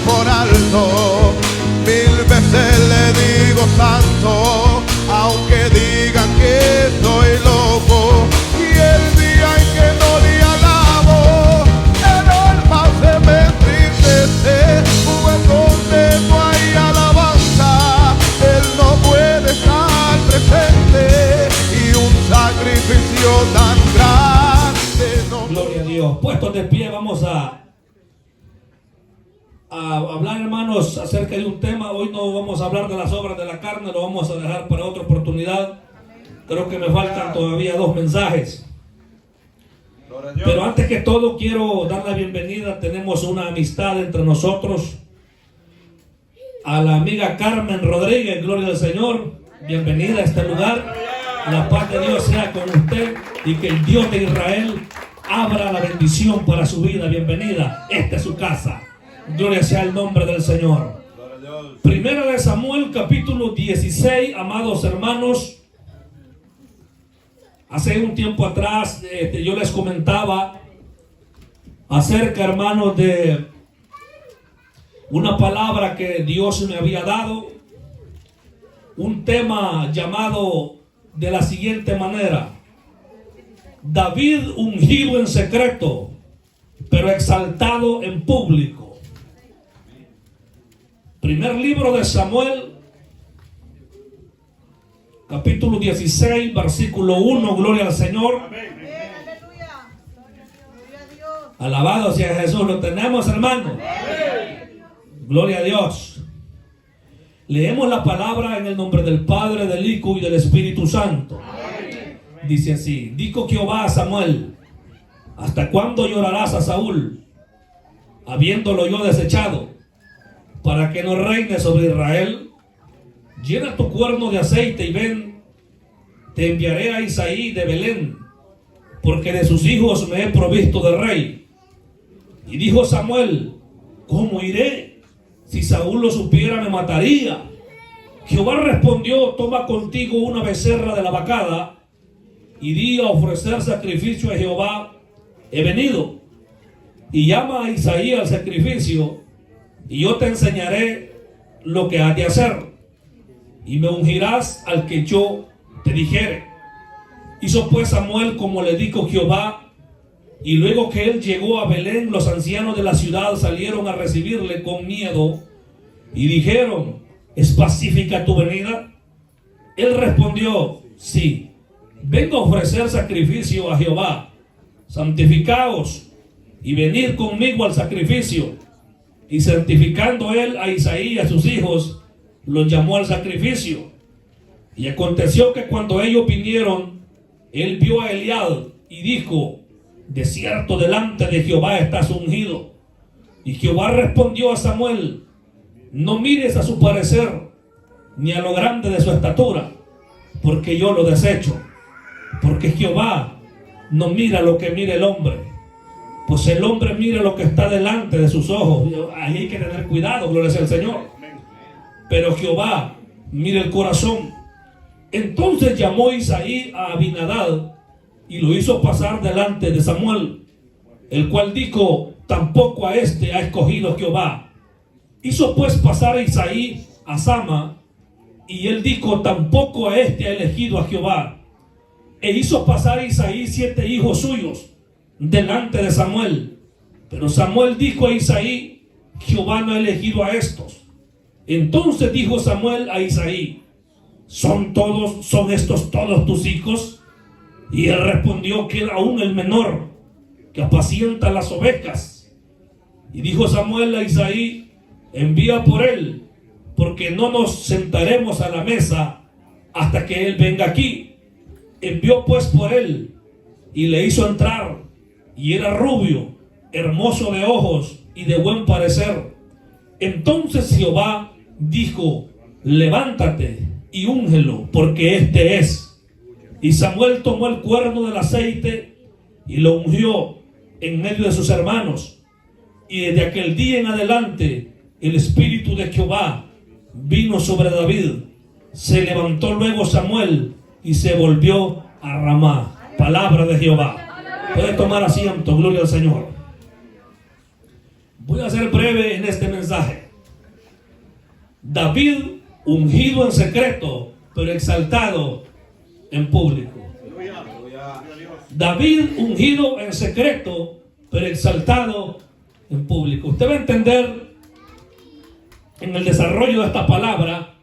por alto. Mil veces le digo santo, aunque digan que estoy loco. Y el día en que no le alabo, el alma se me entristece. Pues donde no hay alabanza, Él no puede estar presente. Y un sacrificio tan grande no... Gloria a Dios. Puestos de pie, vamos a hablar, hermanos, acerca de un tema. Hoy no vamos a hablar de las obras de la carne, lo vamos a dejar para otra oportunidad. Creo que me faltan todavía 2 mensajes. Pero antes que todo quiero dar la bienvenida. Tenemos una amistad entre nosotros, a la amiga Carmen Rodríguez. Gloria al Señor. Bienvenida a este lugar. La paz de Dios sea con usted y que el Dios de Israel abra la bendición para su vida. Bienvenida. Esta es su casa. Gloria sea el nombre del Señor. Primera de Samuel, capítulo 16, amados hermanos. Hace un tiempo atrás yo les comentaba acerca, hermanos, de una palabra que Dios me había dado. Un tema llamado de la siguiente manera: David ungido en secreto, pero exaltado en público. Primer libro de Samuel, capítulo 16, versículo 1. Gloria al Señor. Alabado sea Jesús. Lo tenemos, hermano. Gloria a Dios. Leemos la palabra en el nombre del Padre, del Hijo y del Espíritu Santo. Dice así: dijo Jehová a Samuel: ¿hasta cuándo llorarás a Saúl, habiéndolo yo desechado, para que no reine sobre Israel? Llena tu cuerno de aceite y ven, te enviaré a Isaí de Belén, porque de sus hijos me he provisto de rey. Y dijo Samuel: ¿cómo iré? Si Saúl lo supiera, me mataría. Jehová respondió: toma contigo una becerra de la vacada y di a ofrecer sacrificio a Jehová. He venido. Y llama a Isaí al sacrificio, y yo te enseñaré lo que has de hacer, y me ungirás al que yo te dijere. Hizo pues Samuel como le dijo Jehová, y luego que él llegó a Belén, los ancianos de la ciudad salieron a recibirle con miedo, y dijeron: ¿es pacífica tu venida? Él respondió: sí, vengo a ofrecer sacrificio a Jehová. Santificaos y venid conmigo al sacrificio. Y santificando él a Isaí y a sus hijos, los llamó al sacrificio. Y aconteció que cuando ellos vinieron, él vio a Eliab y dijo: de cierto delante de Jehová estás ungido. Y Jehová respondió a Samuel: no mires a su parecer, ni a lo grande de su estatura, porque yo lo desecho. Porque Jehová no mira lo que mira el hombre, pues el hombre mira lo que está delante de sus ojos. Ahí hay que tener cuidado, gloria sea al Señor. Pero Jehová mira el corazón. Entonces llamó Isaí a Abinadab y lo hizo pasar delante de Samuel, el cual dijo: tampoco a este ha escogido Jehová. Hizo pues pasar a Isaí a Sama, y él dijo: tampoco a este ha elegido a Jehová. E hizo pasar a Isaí 7 hijos suyos delante de Samuel. Pero Samuel dijo a Isaí: Jehová no ha elegido a estos. Entonces dijo Samuel a Isaí: ¿son estos todos tus hijos? Y él respondió: queda aún el menor, que apacienta las ovejas. Y dijo Samuel a Isaí: envía por él, porque no nos sentaremos a la mesa hasta que él venga aquí. Envió pues por él, y le hizo entrar, y era rubio, hermoso de ojos y de buen parecer. Entonces Jehová dijo: levántate y úngelo, porque este es. Y Samuel tomó el cuerno del aceite y lo ungió en medio de sus hermanos. Y desde aquel día en adelante el espíritu de Jehová vino sobre David. Se levantó luego Samuel y se volvió a Ramá. Palabra de Jehová. Puede tomar asiento, gloria al Señor. Voy a ser breve en este mensaje. David, ungido en secreto, pero exaltado en público. David, ungido en secreto, pero exaltado en público. Usted va a entender en el desarrollo de esta palabra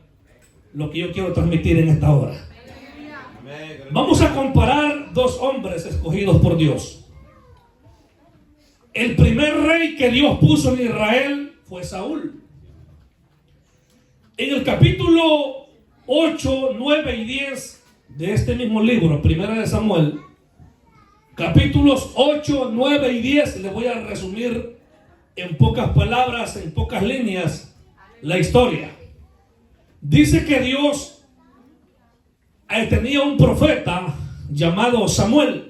lo que yo quiero transmitir en esta hora. Vamos a comparar dos hombres escogidos por Dios. El primer rey que Dios puso en Israel fue Saúl. En el capítulo 8, 9 y 10 de este mismo libro, Primera de Samuel, capítulos 8, 9 y 10, les voy a resumir en pocas palabras, en pocas líneas, la historia. Dice que Dios tenía un profeta llamado Samuel.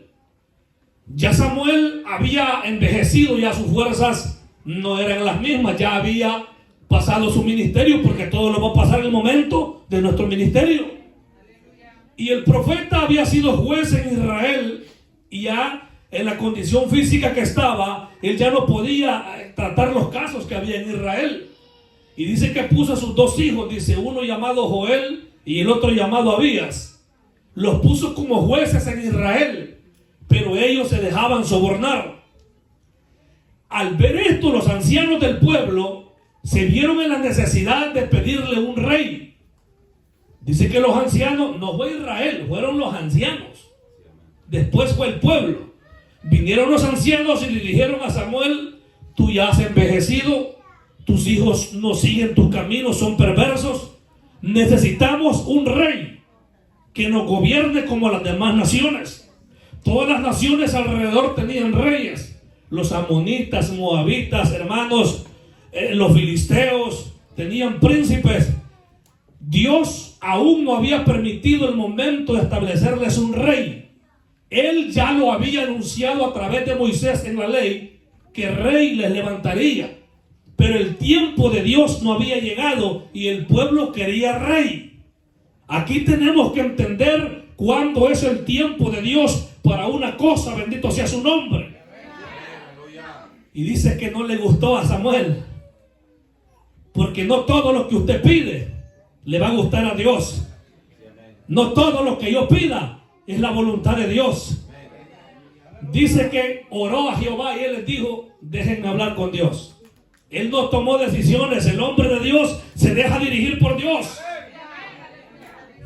Ya Samuel había envejecido, ya sus fuerzas no eran las mismas, ya había pasado su ministerio, porque todo lo va a pasar en el momento de nuestro ministerio. Y el profeta había sido juez en Israel, y ya en la condición física que estaba, él ya no podía tratar los casos que había en Israel. Y dice que puso a sus dos hijos, dice, uno llamado Joel y el otro llamado Abías. Los puso como jueces en Israel, pero ellos se dejaban sobornar. Al ver esto, los ancianos del pueblo se vieron en la necesidad de pedirle un rey. Dice que los ancianos, no fue Israel, fueron los ancianos. Después fue el pueblo. Vinieron los ancianos y le dijeron a Samuel: tú ya has envejecido, tus hijos no siguen tus caminos, son perversos. Necesitamos un rey que nos gobierne como las demás naciones. Todas las naciones alrededor tenían reyes. Los amonitas, moabitas, hermanos, los filisteos tenían príncipes. Dios aún no había permitido el momento de establecerles un rey. Él ya lo había anunciado a través de Moisés en la ley, que rey les levantaría. Pero el tiempo de Dios no había llegado y el pueblo quería rey. Aquí tenemos que entender cuándo es el tiempo de Dios para una cosa, bendito sea su nombre. Y dice que no le gustó a Samuel, porque no todo lo que usted pide le va a gustar a Dios. No todo lo que yo pida es la voluntad de Dios. Dice que oró a Jehová y él les dijo: déjenme hablar con Dios. Él no tomó decisiones. El hombre de Dios se deja dirigir por Dios.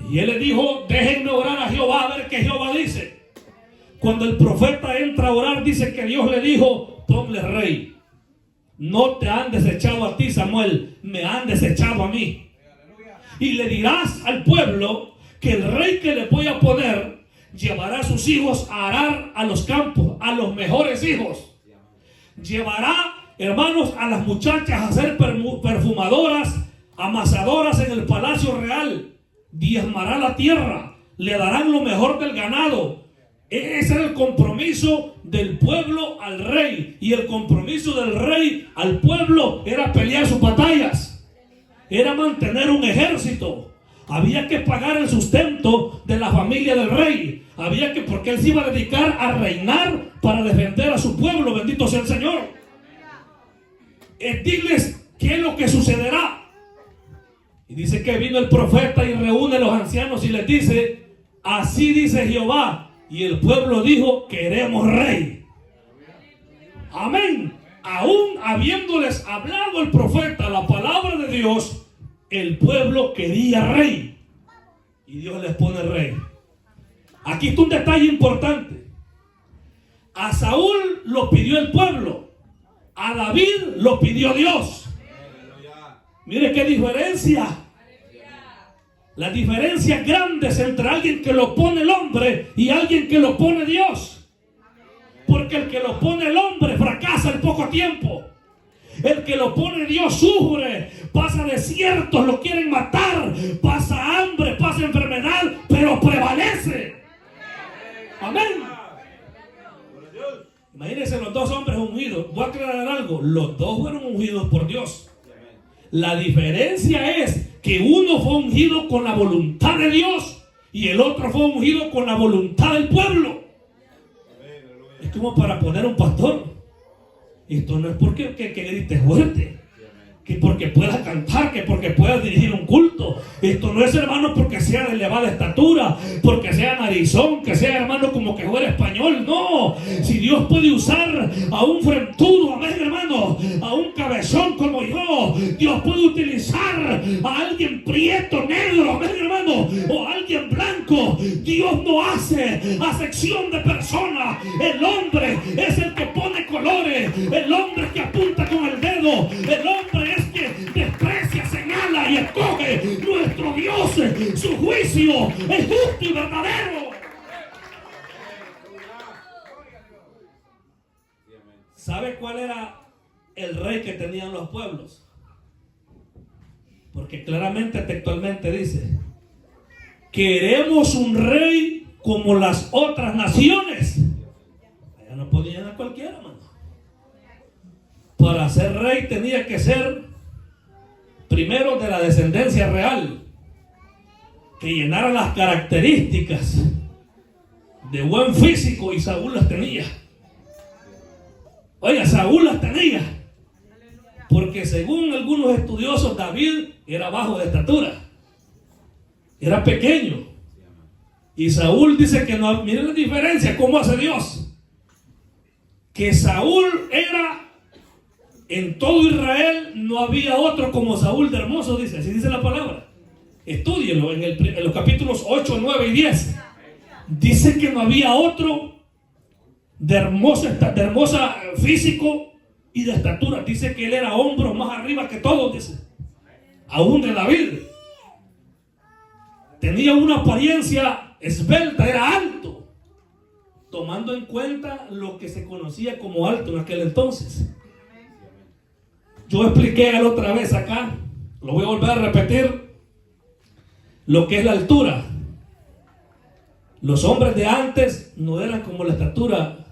Y él le dijo: déjenme orar a Jehová, a ver qué Jehová dice. Cuando el profeta entra a orar, dice que Dios le dijo: ponle rey. No te han desechado a ti, Samuel, me han desechado a mí. Y le dirás al pueblo que el rey que le voy a poner llevará a sus hijos a arar a los campos, a los mejores hijos. Llevará, hermanos, a las muchachas a ser perfumadoras, amasadoras en el palacio real. Diezmará la tierra, le darán lo mejor del ganado. Ese era el compromiso del pueblo al rey. Y el compromiso del rey al pueblo era pelear sus batallas, era mantener un ejército. Había que pagar el sustento de la familia del rey. Había que, porque él se iba a dedicar a reinar para defender a su pueblo. Bendito sea el Señor. Diles qué es lo que sucederá. Y dice que vino el profeta y reúne a los ancianos y les dice: así dice Jehová. Y el pueblo dijo: queremos rey. Amén. Aún habiéndoles hablado el profeta la palabra de Dios, el pueblo quería rey. Y Dios les pone rey. Aquí está un detalle importante. A Saúl lo pidió el pueblo. A David lo pidió Dios. Mire qué diferencia. Las diferencias grandes entre alguien que lo pone el hombre y alguien que lo pone Dios. Porque el que lo pone el hombre fracasa en poco tiempo. El que lo pone Dios sufre, pasa desiertos, lo quieren matar, pasa hambre, pasa enfermedad, pero prevalece. Amén. Imagínense los dos hombres ungidos. Voy a aclarar algo: los dos fueron ungidos por Dios. La diferencia es que uno fue ungido con la voluntad de Dios y el otro fue ungido con la voluntad del pueblo. Es como para poner un pastor. Esto no es porque que grites fuerte, que porque puedas cantar, que porque puedas dirigir un culto. Esto no es, hermano, porque sea de elevada estatura, porque sea narizón, que sea, hermano, como que fuera español. No, si Dios puede usar a un frentudo, amén, hermano, a un cabezón como yo, Dios puede utilizar a alguien prieto, negro, amén, hermano, o a alguien blanco. Dios no hace acepción de personas. El hombre es el que pone colores, el hombre es que apunta con el dedo, el hombre es que desprecia, señala y escoge. Nuestro Dios, su juicio es justo y verdadero. ¿Sabe cuál era el rey que tenían los pueblos? Porque claramente, textualmente dice: queremos un rey como las otras naciones. Allá no podían a cualquiera, mano. Para ser rey tenía que ser primero de la descendencia real, que llenara las características de buen físico, y Saúl las tenía. Oiga, Saúl las tenía, porque según algunos estudiosos, David era bajo de estatura, era pequeño, y Saúl dice que no. Miren la diferencia, cómo hace Dios, que Saúl era, en todo Israel no había otro como Saúl de hermoso, dice, así dice la palabra. Estúdienlo en los capítulos 8, 9 y 10. Dice que no había otro de hermosa físico y de estatura. Dice que él era hombros más arriba que todos, dice, aún de David. Tenía una apariencia esbelta, era alto, tomando en cuenta lo que se conocía como alto en aquel entonces. Yo expliqué la otra vez acá, lo voy a volver a repetir, lo que es la altura. Los hombres de antes no eran como la estatura,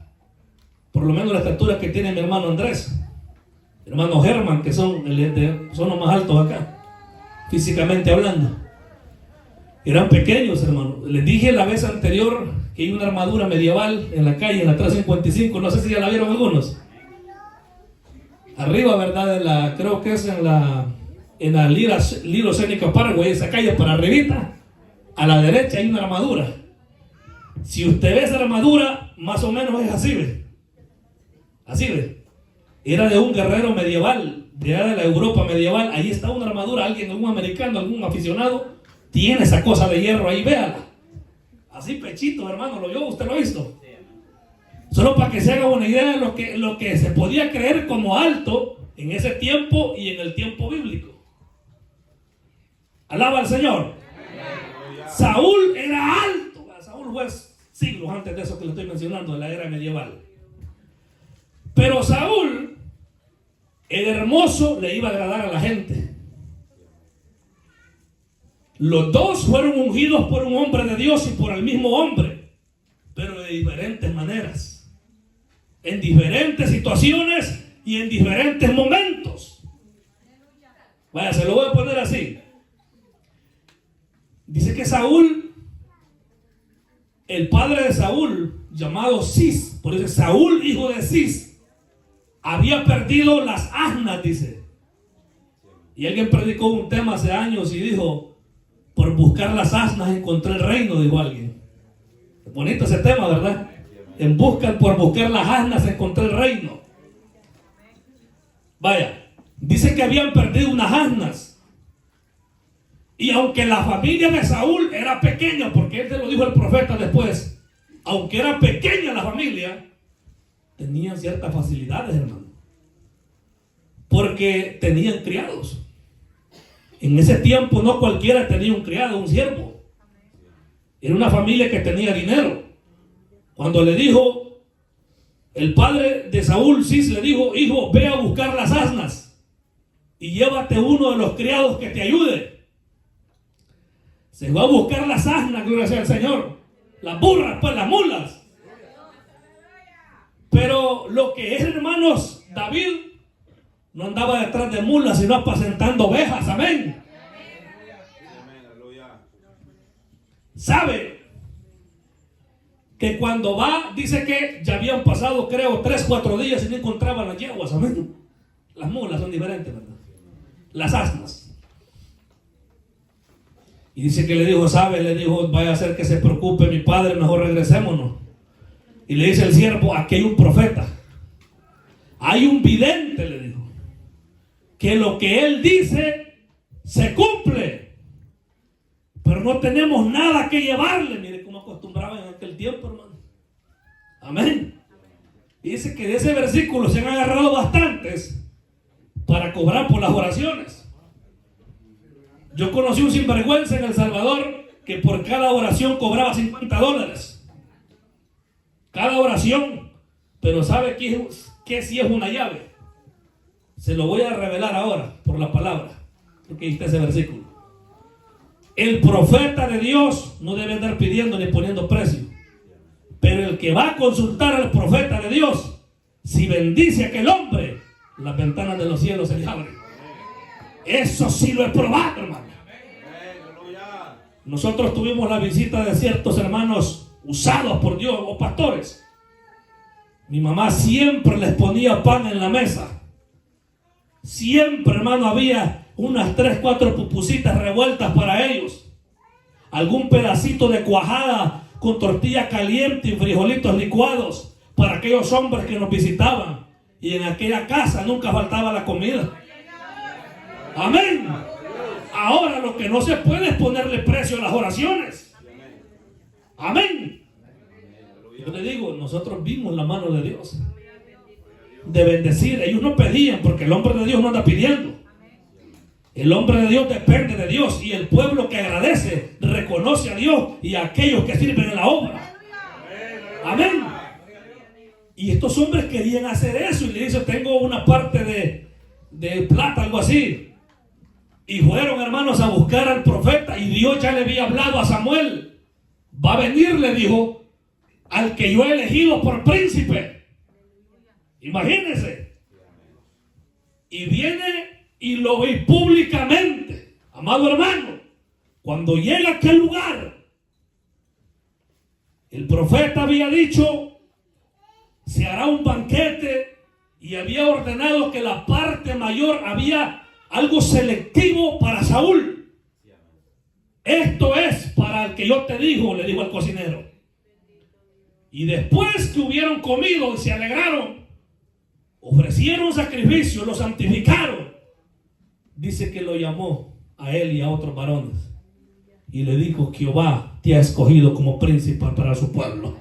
por lo menos la estatura que tiene mi hermano Andrés, mi hermano Germán, que son los más altos acá, físicamente hablando. Eran pequeños, hermano. Les dije la vez anterior que hay una armadura medieval en la calle, en la 355, no sé si ya la vieron algunos. Arriba, ¿verdad? Creo que es en la Little Seneca Parkway, esa calle para arribita, a la derecha hay una armadura. Si usted ve esa armadura, más o menos es así, ¿ve? Así, ¿ve? Era de un guerrero medieval, de la Europa medieval. Ahí está una armadura, algún americano, algún aficionado, tiene esa cosa de hierro ahí, véala. Así pechito, hermano, usted lo ha visto. Solo para que se haga una idea de lo que se podía creer como alto en ese tiempo y en el tiempo bíblico. Alaba al Señor. Saúl era alto. Saúl fue siglos antes de eso que le estoy mencionando, de la era medieval. Pero Saúl, el hermoso, le iba a agradar a la gente. Los dos fueron ungidos por un hombre de Dios y por el mismo hombre, pero de diferentes maneras, en diferentes situaciones y en diferentes momentos. Vaya, se lo voy a poner así. Dice que Saúl, el padre de Saúl, llamado Cis, por eso Saúl, hijo de Cis, había perdido las asnas, dice. Y alguien predicó un tema hace años y dijo: por buscar las asnas encontré el reino, dijo alguien. Es bonito ese tema, ¿verdad? Por buscar las asnas encontré el reino. Vaya, dice que habían perdido unas asnas. Y aunque la familia de Saúl era pequeña, porque él te lo dijo el profeta después, aunque era pequeña la familia, tenían ciertas facilidades, hermano, porque tenían criados. En ese tiempo no cualquiera tenía un criado, un siervo. Era una familia que tenía dinero. Cuando le dijo, el padre de Saúl, Cis, le dijo: hijo, ve a buscar las asnas y llévate uno de los criados que te ayude. Se va a buscar las asnas, gloria sea al Señor. Las burras, pues las mulas. Pero lo que es, hermanos, David no andaba detrás de mulas, sino apacentando ovejas. Amén. ¿Sabe que cuando va, dice que ya habían pasado, creo, 3, 4 días y no encontraban las yeguas, amén. Las mulas son diferentes, ¿verdad? Las asnas. Y dice que le dijo, ¿sabe? Le dijo, vaya a hacer que se preocupe mi padre, mejor regresémonos. Y le dice el siervo, aquí hay un profeta, hay un vidente, le dijo, que lo que él dice se cumple, pero no tenemos nada que llevarle. Mire cómo acostumbraban en aquel tiempo, hermano. Amén. Y dice que de ese versículo se han agarrado bastantes para cobrar por las oraciones. Yo conocí un sinvergüenza en El Salvador que por cada oración cobraba $50. Cada oración. Pero ¿sabe qué si es una llave? Se lo voy a revelar ahora por la palabra, porque ahí está ese versículo. El profeta de Dios no debe andar pidiendo ni poniendo precio. Pero el que va a consultar al profeta de Dios, si bendice a aquel hombre, las ventanas de los cielos se le abren. Eso sí lo he probado, hermano. Nosotros tuvimos la visita de ciertos hermanos usados por Dios o pastores. Mi mamá siempre les ponía pan en la mesa. Siempre, hermano, había unas 3, 4 pupusitas revueltas para ellos. Algún pedacito de cuajada con tortilla caliente y frijolitos licuados para aquellos hombres que nos visitaban. Y en aquella casa nunca faltaba la comida. Amén. Ahora lo que no se puede es ponerle precio a las oraciones. Amén. Yo le digo, nosotros vimos la mano de Dios de bendecir. Ellos no pedían, porque el hombre de Dios no anda pidiendo. El hombre de Dios depende de Dios, y el pueblo que agradece reconoce a Dios y a aquellos que sirven en la obra. Amén. Y estos hombres querían hacer eso, y le dice, tengo una parte de plata, algo así. Y fueron, hermanos, a buscar al profeta, y Dios ya le había hablado a Samuel. Va a venir, le dijo, al que yo he elegido por príncipe. Imagínense. Y viene y lo ve públicamente. Amado hermano, cuando llega a aquel lugar, el profeta había dicho, se hará un banquete, y había ordenado que la parte mayor había algo selectivo para Saúl. Esto es para el que yo te digo, le dijo al cocinero. Y después que hubieron comido y se alegraron, ofrecieron sacrificio, lo santificaron. Dice que lo llamó a él y a otros varones y le dijo, Jehová te ha escogido como príncipe para su pueblo.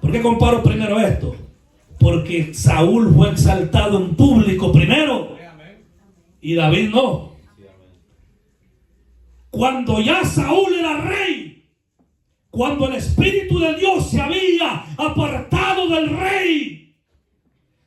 ¿Por qué comparo primero esto? Porque Saúl fue exaltado en público primero y David no. Cuando ya Saúl era rey, cuando el Espíritu de Dios se había apartado del rey,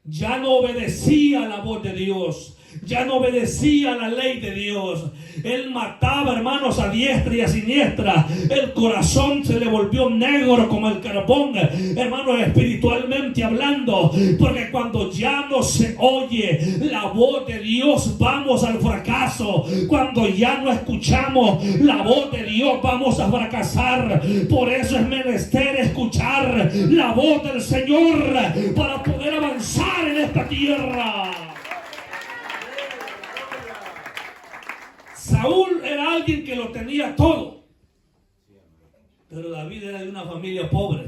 ya no obedecía la voz de Dios, ya no obedecía la ley de Dios. Él mataba, hermanos, a diestra y a siniestra. El corazón se le volvió negro como el carbón, hermanos, espiritualmente hablando, porque cuando ya no se oye la voz de Dios, vamos al fracaso. Cuando ya no escuchamos la voz de Dios, vamos a fracasar. Por eso es menester escuchar la voz del Señor para poder avanzar en esta tierra. Saúl era alguien que lo tenía todo, pero David era de una familia pobre.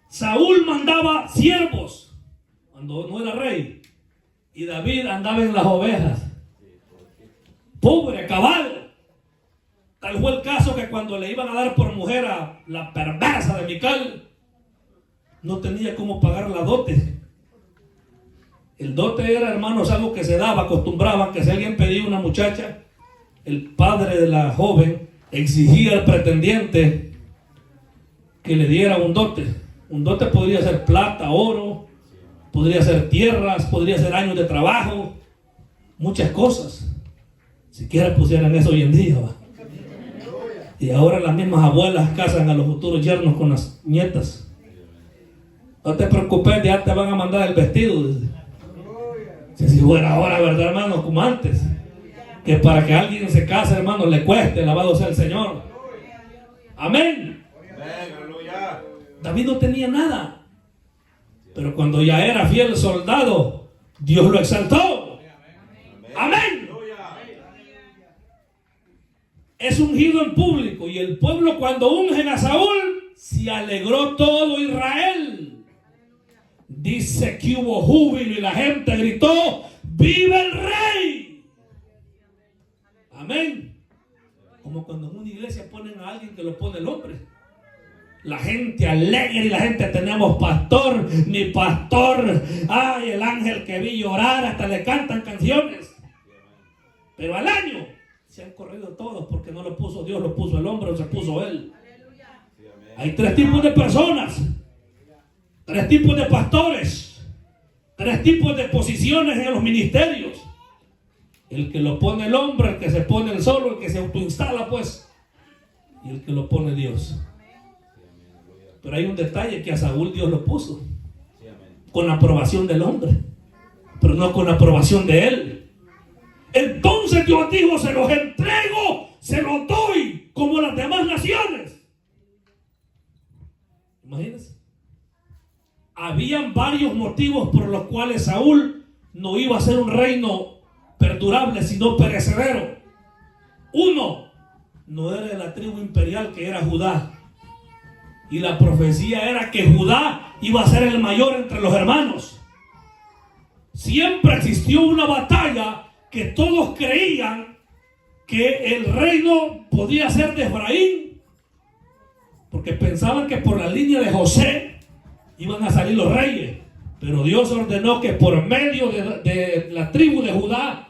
Saúl mandaba siervos cuando no era rey, y David andaba en las ovejas, pobre, a caballo. Tal fue el caso que cuando le iban a dar por mujer a la perversa de Mical, no tenía cómo pagar la dote. El dote era, hermanos, algo que se daba, acostumbraban que si alguien pedía una muchacha, el padre de la joven exigía al pretendiente que le diera un dote. Un dote podría ser plata, oro, podría ser tierras, podría ser años de trabajo, muchas cosas. Siquiera pusieran eso hoy en día, ¿va? Y ahora las mismas abuelas casan a los futuros yernos con las nietas. No te preocupes, ya te van a mandar el vestido. Si fuera ahora, ¿verdad, hermano? Como antes, que para que alguien se case, hermano, le cueste, alabado sea el Señor. Amén. David no tenía nada. Pero cuando ya era fiel soldado, Dios lo exaltó. Amén. Es ungido en público. Y el pueblo, cuando ungen a Saúl, se alegró todo Israel. Dice que hubo júbilo y la gente gritó: ¡viva el rey! Amén. Como cuando en una iglesia ponen a alguien que lo pone el hombre. La gente alegre y la gente: tenemos pastor, mi pastor. Ay, el ángel que vi llorar, hasta le cantan canciones. Pero al año se han corrido todos porque no lo puso Dios, lo puso el hombre o se puso él. Hay tres tipos de personas, tres tipos de pastores, tres tipos de posiciones en los ministerios. El que lo pone el hombre, el que se pone el solo, el que se autoinstala pues, y el que lo pone Dios. Pero hay un detalle: que a Saúl Dios lo puso con la aprobación del hombre, pero no con la aprobación de él. Entonces Dios dijo: se los entrego, se los doy como las demás naciones. Imagínense. Habían varios motivos por los cuales Saúl no iba a ser un reino perdurable, sino perecedero. Uno, no era de la tribu imperial, que era Judá. Y la profecía era que Judá iba a ser el mayor entre los hermanos. Siempre existió una batalla que todos creían que el reino podía ser de Efraín, porque pensaban que por la línea de José iban a salir los reyes. Pero Dios ordenó que por medio de la tribu de Judá,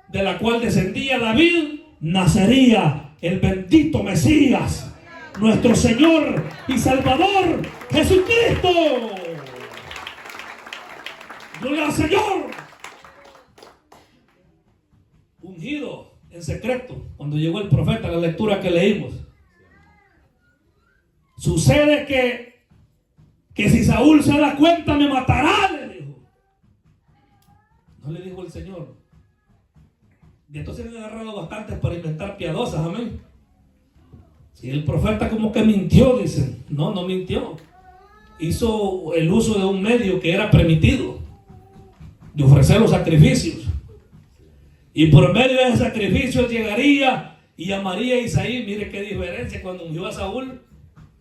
de la cual descendía David, nacería el bendito Mesías, nuestro Señor y Salvador Jesucristo. Gloria al Señor. Ungido en secreto. Cuando llegó el profeta, la lectura que leímos, sucede que si Saúl se da cuenta me matará, le dijo. No le dijo el Señor. Y entonces le han agarrado bastantes para inventar piadosas, amén. Si el profeta como que mintió, dicen. No, no mintió. Hizo el uso de un medio que era permitido, de ofrecer los sacrificios. Y por medio de ese sacrificio llegaría y llamaría a Isaí. Mire qué diferencia: cuando ungió a Saúl,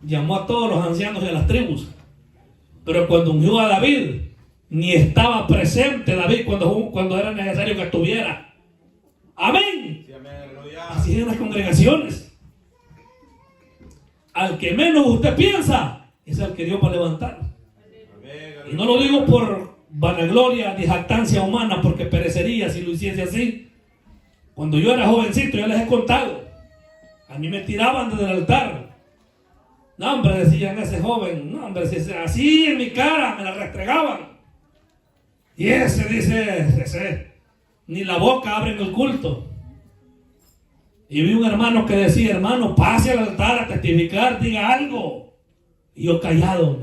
llamó a todos los ancianos de las tribus. Pero cuando ungió a David, ni estaba presente David cuando era necesario que estuviera. Amén. Sí, amén. Así es en las congregaciones. Al que menos usted piensa, es al que Dios va a levantar. Y no lo digo por vanagloria ni jactancia humana, porque perecería si lo hiciese así. Cuando yo era jovencito, ya les he contado, a mí me tiraban desde el altar. No, hombre, decían: ese joven, no, hombre, así en mi cara me la restregaban. Y ese, ni la boca abre en el culto. Y vi un hermano que decía: hermano, pase al altar a testificar, diga algo. Y yo callado,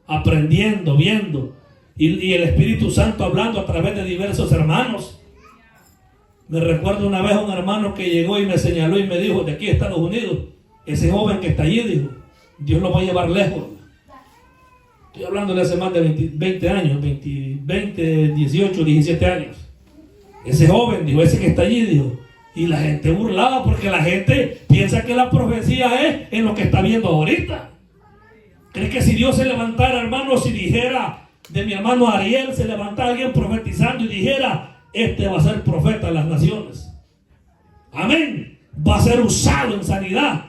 aprendiendo, viendo. Y el Espíritu Santo hablando a través de diversos hermanos. Me recuerdo una vez un hermano que llegó y me señaló y me dijo: de aquí a Estados Unidos, ese joven que está allí, dijo, Dios lo va a llevar lejos. Estoy hablando de hace más de 20 años, 20, 18, 17 años. Ese joven, dijo, ese que está allí, dijo. Y la gente burlaba porque la gente piensa que la profecía es en lo que está viendo ahorita. ¿Cree que si Dios se levantara, hermano, si dijera de mi hermano Ariel, se levantara alguien profetizando y dijera: este va a ser profeta de las naciones? Amén. Va a ser usado en sanidad.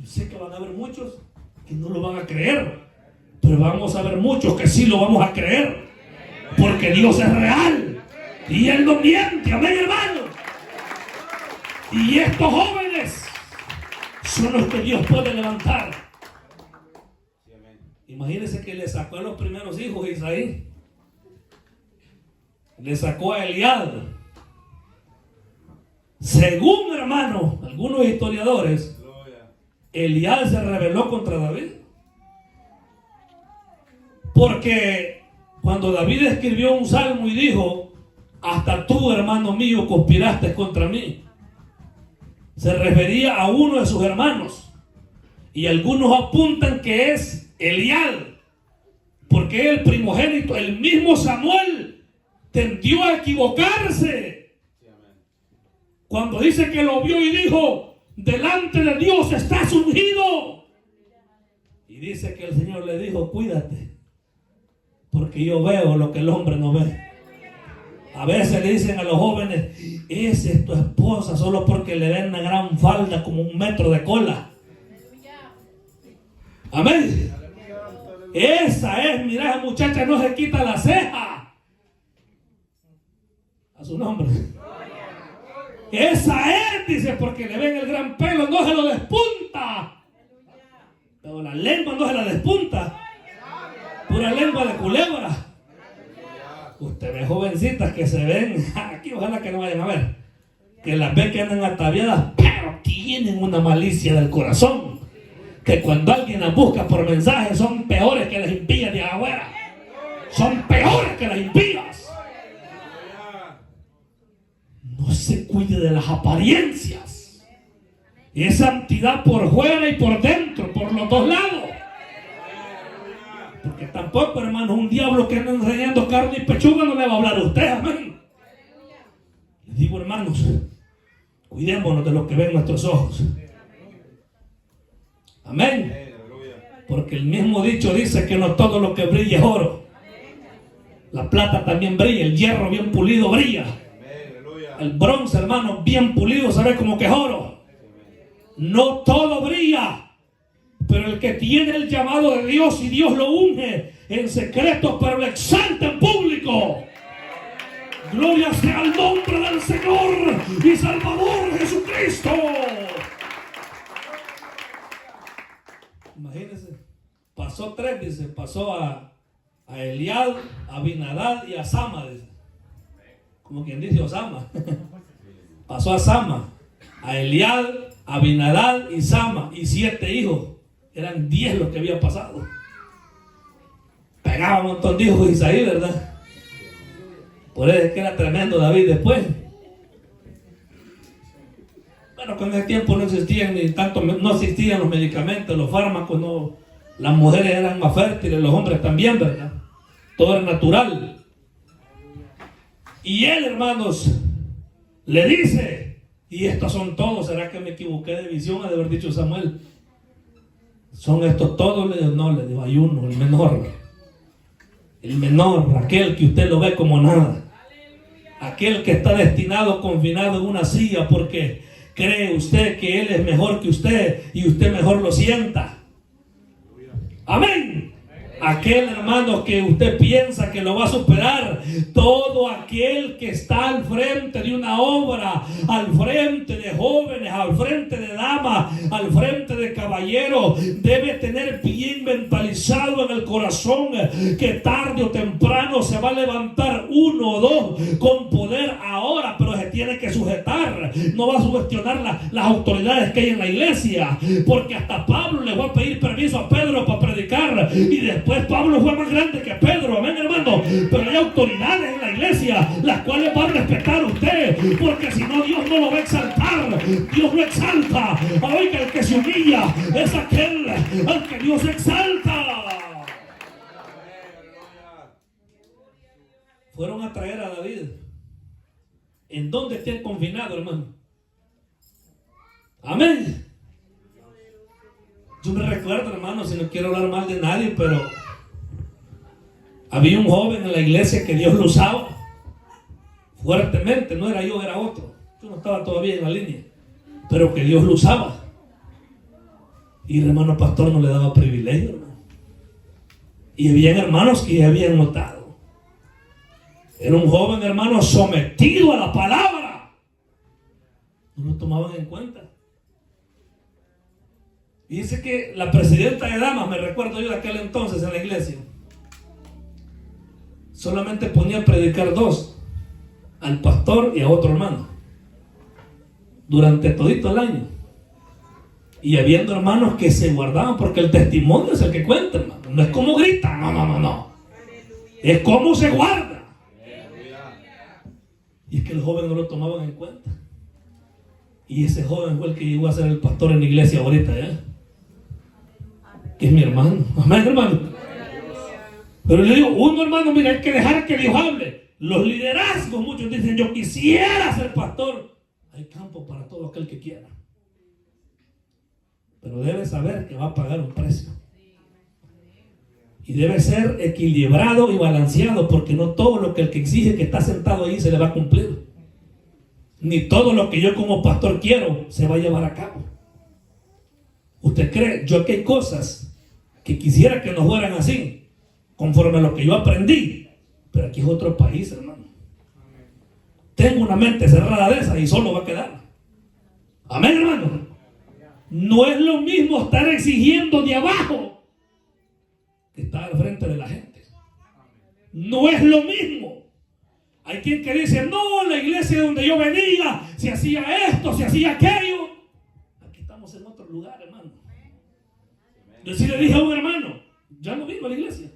Yo sé que van a haber muchos que no lo van a creer, pero vamos a ver muchos que sí lo vamos a creer, porque Dios es real y Él no miente. Amén, hermano. Y estos jóvenes son los que Dios puede levantar. Imagínense que le sacó a los primeros hijos de Isaí. Le sacó a Eliad. Según, hermano, algunos historiadores, Eliad se rebeló contra David. Porque cuando David escribió un salmo y dijo: hasta tú, hermano mío, conspiraste contra mí, se refería a uno de sus hermanos. Y algunos apuntan que es Eliab, porque es el primogénito. El mismo Samuel tendió a equivocarse cuando dice que lo vio y dijo: delante de Dios estás ungido. Y dice que el Señor le dijo: cuídate, porque yo veo lo que el hombre no ve. A veces le dicen a los jóvenes: esa es tu esposa, solo porque le den una gran falda como 1 metro de cola. Amén. Esa es, mira, esa muchacha no se quita la ceja. A su nombre. Esa es, dice, porque le ven el gran pelo, no se lo despunta. Pero la lengua no se la despunta. Pura lengua de culebra. Usted ve jovencitas que se ven, aquí ojalá que no vayan a ver, que las ve que andan ataviadas, pero tienen una malicia del corazón, que cuando alguien las busca por mensaje son peores que las impías de afuera. Son peores que las impías. No se cuide de las apariencias. Es santidad por fuera y por dentro, por los dos lados. Porque tampoco, hermano, un diablo que anda enseñando carne y pechuga no le va a hablar a usted, amén. Les digo, hermanos, cuidémonos de lo que ven nuestros ojos. Amén. Porque el mismo dicho dice que no todo lo que brilla es oro. La plata también brilla, el hierro bien pulido brilla. El bronce, hermano, bien pulido se ve como que es oro. No todo brilla, pero el que tiene el llamado de Dios y Dios lo unge en secreto, pero lo exalta en público. Gloria sea al nombre del Señor y Salvador Jesucristo. Imagínense, pasó 3, dice, pasó a Eliab, a Abinadab y a Sama, dice. Como quien dice Osama. Pasó a Sama, a Eliab, a Abinadab y Sama, y 7 hijos. Eran 10 los que habían pasado. Pegaba un montón de hijos Isaí, ¿verdad? Por eso es que era tremendo David después. Bueno, con ese tiempo no existían ni tanto, no existían los medicamentos, los fármacos, no, las mujeres eran más fértiles, los hombres también, ¿verdad? Todo era natural. Y él, hermanos, le dice, y estos son todos, ¿será que me equivoqué de visión al haber dicho Samuel? ¿Son estos todos? Le digo, no, le digo, hay uno, el menor. El menor, aquel que usted lo ve como nada. Aquel que está destinado, confinado en una silla porque cree usted que él es mejor que usted y usted mejor lo sienta. Amén. Aquel, hermano, que usted piensa que lo va a superar. Todo aquel que está al frente de una obra, al frente de jóvenes, al frente de damas, al frente de caballeros, debe tener bien mentalizado en el corazón que tarde o temprano se va a levantar 1 o 2 con poder ahora, pero se tiene que sujetar. No va a subestionar las autoridades que hay en la iglesia, porque hasta Pablo le va a pedir permiso a Pedro para predicar, y después Pablo fue más grande que Pedro, amén, hermano. Pero hay autoridades en la iglesia las cuales va a respetar a usted, porque si no, Dios no lo va a exaltar. Dios lo exalta. Oiga, el que se humilla es aquel al que Dios exalta. Fueron a traer a David. ¿En dónde está confinado, hermano? Amén. Yo me recuerdo, hermano, si no quiero hablar mal de nadie, pero había un joven en la iglesia que Dios lo usaba fuertemente. No era yo, era otro. Yo no estaba todavía en la línea, pero que Dios lo usaba. Y el hermano pastor no le daba privilegio, hermano. Y habían hermanos que ya habían notado. Era un joven, hermano, sometido a la palabra. No lo tomaban en cuenta. Y dice que la presidenta de damas, me recuerdo yo de aquel entonces en la iglesia, solamente ponía a predicar 2, al pastor y a otro hermano, durante todito el año. Y habiendo hermanos que se guardaban, porque el testimonio es el que cuenta, hermano. No es como grita, no. Es como se guarda. Y es que el joven no lo tomaban en cuenta. Y ese joven fue el que llegó a ser el pastor en la iglesia ahorita, ¿ya? que es mi hermano. Amén, hermano. Pero le digo, uno, hermano, mira, hay que dejar que Dios hable. Los liderazgos, muchos dicen, yo quisiera ser pastor. Hay campo para todo aquel que quiera. Pero debe saber que va a pagar un precio. Y debe ser equilibrado y balanceado, porque no todo lo que el que exige que está sentado ahí se le va a cumplir. Ni todo lo que yo como pastor quiero se va a llevar a cabo. ¿Usted cree? Yo que hay cosas que quisiera que no fueran así, conforme a lo que yo aprendí. Pero aquí es otro país, hermano. Tengo una mente cerrada de esa y solo va a quedar. Amén, hermano. No es lo mismo estar exigiendo de abajo que estar al frente de la gente. No es lo mismo. Hay quien que dice, no, la iglesia donde yo venía se hacía esto, se hacía aquello. Aquí estamos en otro lugar, hermano. Yo sí le dije a un hermano, ya no vino a la iglesia.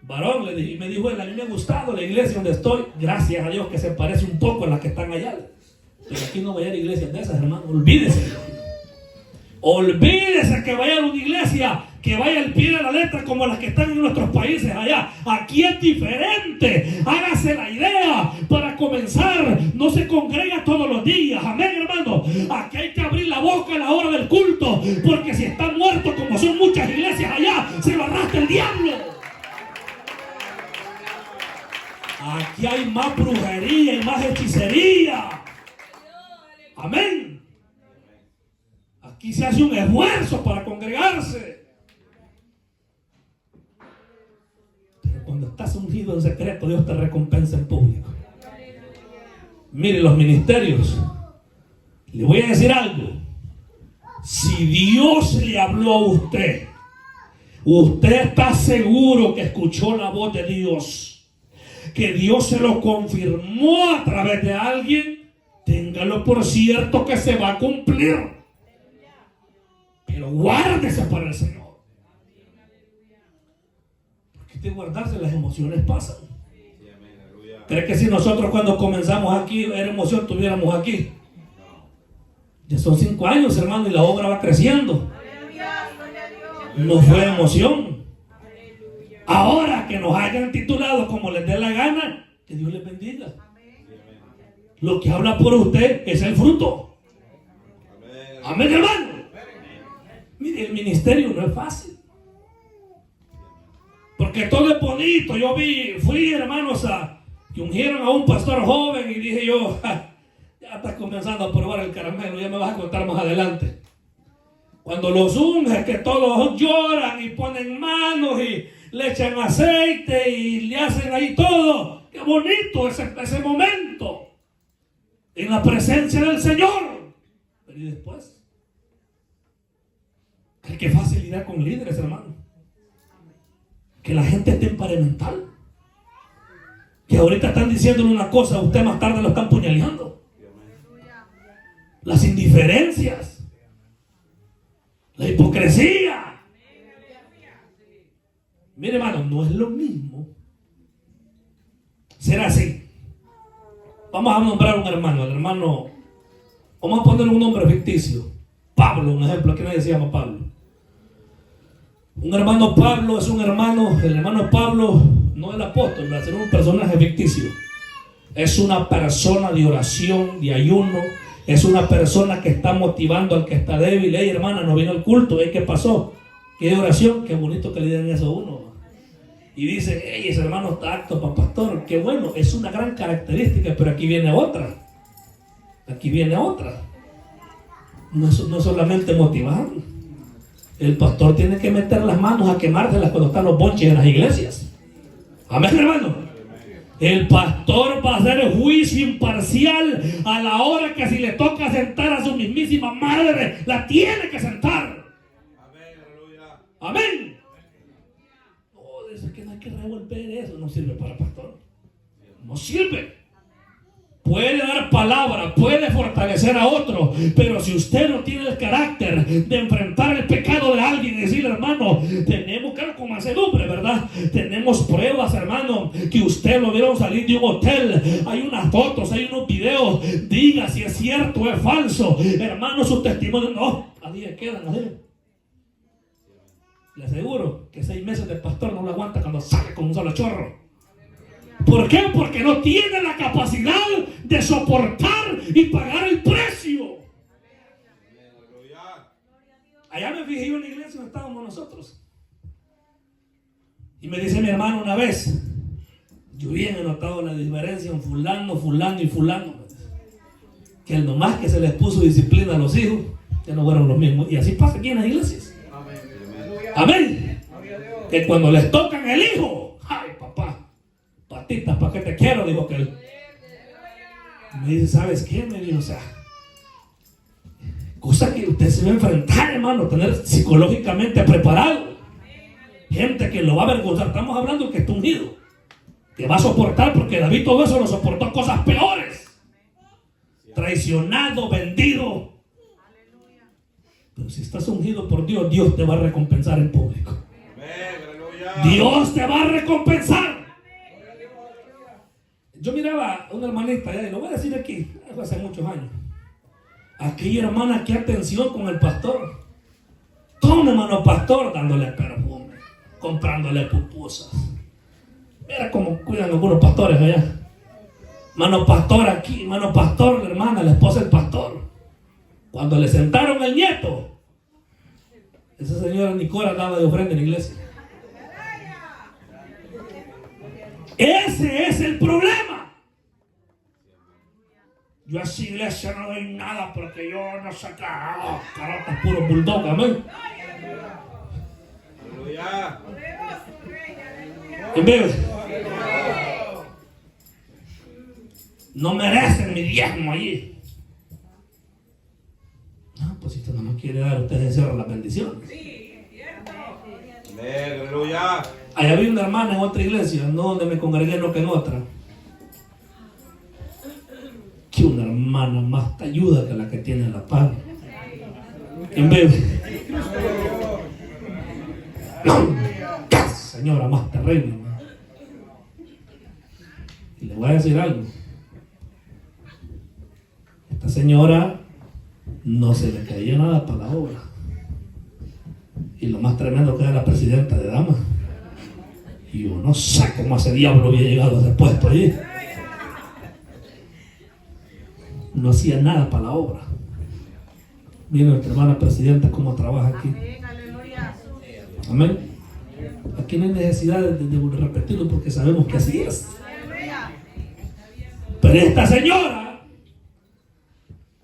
Varón, le dije, y me dijo él, a mí me ha gustado la iglesia donde estoy, gracias a Dios que se parece un poco a las que están allá. Pero aquí no vaya a iglesias de esas, hermano, olvídese. Olvídese que vaya a una iglesia que vaya al pie de la letra como las que están en nuestros países allá. Aquí es diferente. Hágase la idea. Para comenzar, no se congrega todos los días. Amén, hermano. Aquí hay que abrir la boca a la hora del culto, porque si está muerto, como son muchas iglesias allá, se lo arrastra el diablo. Aquí hay más brujería y más hechicería. Amén. Aquí se hace un esfuerzo para congregarse. Pero cuando estás ungido en secreto, Dios te recompensa en público. Mire, los ministerios, le voy a decir algo. Si Dios le habló a usted, usted está seguro que escuchó la voz de Dios, que Dios se lo confirmó a través de alguien, téngalo por cierto que se va a cumplir. Pero guárdese para el Señor. Porque de guardarse las emociones pasan. ¿Cree que si nosotros cuando comenzamos aquí era emoción estuviéramos aquí? Ya son 5 años, hermano, y la obra va creciendo. No fue emoción. Ahora que nos hayan titulado como les dé la gana, que Dios les bendiga. Lo que habla por usted es el fruto. Amén, hermano. Mire, el ministerio no es fácil. Porque todo es bonito. Yo fui, hermanos, que ungieron a un pastor joven y dije yo, ya estás comenzando a probar el caramelo, ya me vas a contar más adelante. Cuando los unges, que todos lloran y ponen manos y le echan aceite y le hacen ahí todo. Qué bonito ese momento en la presencia del Señor. Pero ¿y después? Qué facilidad con líderes, hermano. Que la gente es temperamental. Que ahorita están diciéndole una cosa, a usted más tarde lo están puñaleando. Las indiferencias, la hipocresía. Mire, hermano, no es lo mismo ser así. Vamos a nombrar a un hermano, el hermano, vamos a poner un nombre ficticio. Pablo, un ejemplo, ¿quién se llama Pablo? Un hermano Pablo es un hermano, el hermano Pablo no es el apóstol, va a ser un personaje ficticio. Es una persona de oración, de ayuno, es una persona que está motivando al que está débil. Hey, hermana, no vino al culto, ¿qué pasó? ¿Qué oración? Qué bonito que le den eso a uno. Y dice, hey, ese hermano está apto para pastor. Qué bueno, es una gran característica, pero aquí viene otra. Aquí viene otra. No solamente motivar. El pastor tiene que meter las manos a quemárselas cuando están los bonches en las iglesias. Amén, hermano. El pastor va a hacer el juicio imparcial a la hora que si le toca sentar a su mismísima madre, la tiene que sentar. Amén. No, dice que no hay que revolver eso. No sirve para pastor. No sirve. Puede dar palabra, puede fortalecer a otro, pero si usted no tiene el carácter de enfrentar el pecado de alguien y decirle, hermano, tenemos, claro, con mansedumbre, ¿verdad? Tenemos pruebas, hermano, que usted lo vieron salir de un hotel, hay unas fotos, hay unos videos, diga si es cierto o es falso, hermano, su testimonio, no, a día quedan, a día. le aseguro que 6 meses de pastor no lo aguanta cuando sale con un solo chorro. ¿Por qué? Porque no tiene la capacidad de soportar y pagar el precio. Allá me fijé yo en la iglesia donde estábamos nosotros. Y me dice mi hermano una vez, yo bien he notado la diferencia en fulano y fulano. Que el nomás que se les puso disciplina a los hijos, ya no fueron los mismos. Y así pasa aquí en las iglesias. Amén. Que cuando les tocan el hijo, ay papá, patitas, ¿para qué te quiero? Dijo que él. Me dice, ¿sabes qué? Me dijo, o sea, cosa que usted se va a enfrentar, hermano, tener psicológicamente preparado. Gente que lo va a avergonzar. Estamos hablando que está ungido, que va a soportar, porque David todo eso lo soportó, cosas peores. Traicionado, vendido. Pero si estás ungido por Dios, Dios te va a recompensar en público. Dios te va a recompensar. Yo miraba a una hermanita allá, y lo voy a decir aquí, fue hace muchos años. Aquella hermana, qué atención con el pastor. Toma, hermano pastor, dándole perfume, comprándole pupusas. Mira cómo cuidan algunos pastores allá. Mano pastor aquí, mano pastor, la hermana, la esposa del pastor. Cuando le sentaron el nieto, esa señora Nicola daba de ofrenda en la iglesia. Ese es el problema. Yo a esa iglesia no doy nada porque yo no sé qué. Carotas puro bulldog, amén. Aleluya. No merecen mi diezmo allí. No, pues si usted no nos quiere dar, usted se cierra las bendiciones. Sí, cierto. Aleluya. Allá había una hermana en otra iglesia, no donde me congregué, no que en otra. Que una hermana más te ayuda que la que tiene la paz. En vez. No, señora más terrible. Y le voy a decir algo. Esta señora no se le caía nada para la obra. Y lo más tremendo que era la presidenta de damas. Y yo no sé cómo ese diablo había llegado a ese puesto allí. No hacía nada para la obra. Miren nuestra hermana presidenta cómo trabaja aquí. Amén. Aquí no hay necesidad de repetirlo porque sabemos que así es. Pero esta señora,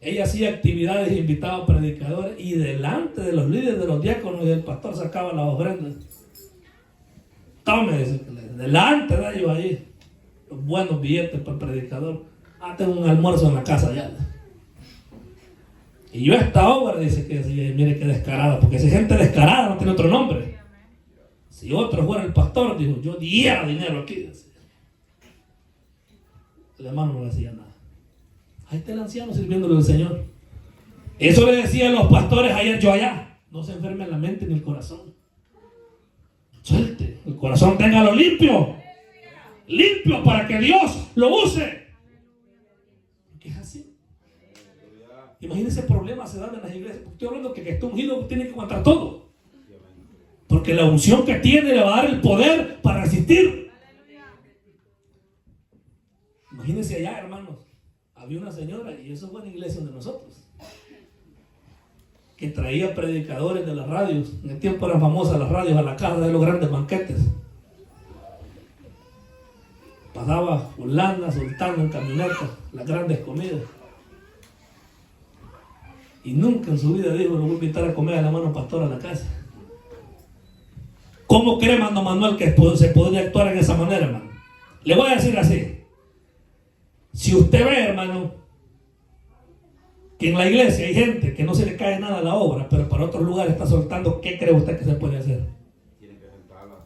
ella hacía actividades, invitaba a predicadores y delante de los líderes, de los diáconos y del pastor sacaba las ofrendas. Tome, delante de ellos ahí, los buenos billetes para el predicador. Tengo un almuerzo en la casa ya. Y yo esta obra, dice que mire qué descarada, porque si gente descarada no tiene otro nombre. Si otro fuera el pastor, dijo, yo diera dinero aquí. Decía. El hermano no decía nada. Ahí está el anciano sirviéndole al Señor. Eso le decía a los pastores ayer yo allá. No se enferme la mente ni el corazón. Suelte, el corazón téngalo limpio. Limpio para que Dios lo use. Porque es así. Imagínense problemas se dan en las iglesias. Estoy hablando que está ungido tiene que aguantar todo. Porque la unción que tiene le va a dar el poder para resistir. Imagínense allá, hermanos. Había una señora, y eso fue en la iglesia de nosotros, que traía predicadores de las radios. En el tiempo eran famosas las radios a la casa de los grandes banquetes. Pasaba fulana, sultana en camioneta, las grandes comidas. Y nunca en su vida dijo, lo voy a invitar a comer a la mano pastora a la casa. ¿Cómo cree, hermano Manuel, que se podría actuar en esa manera, hermano? Le voy a decir así. Si usted ve, hermano, que en la iglesia hay gente que no se le cae nada a la obra, pero para otros lugares está soltando, ¿qué cree usted que se puede hacer? Tienen que sentarla.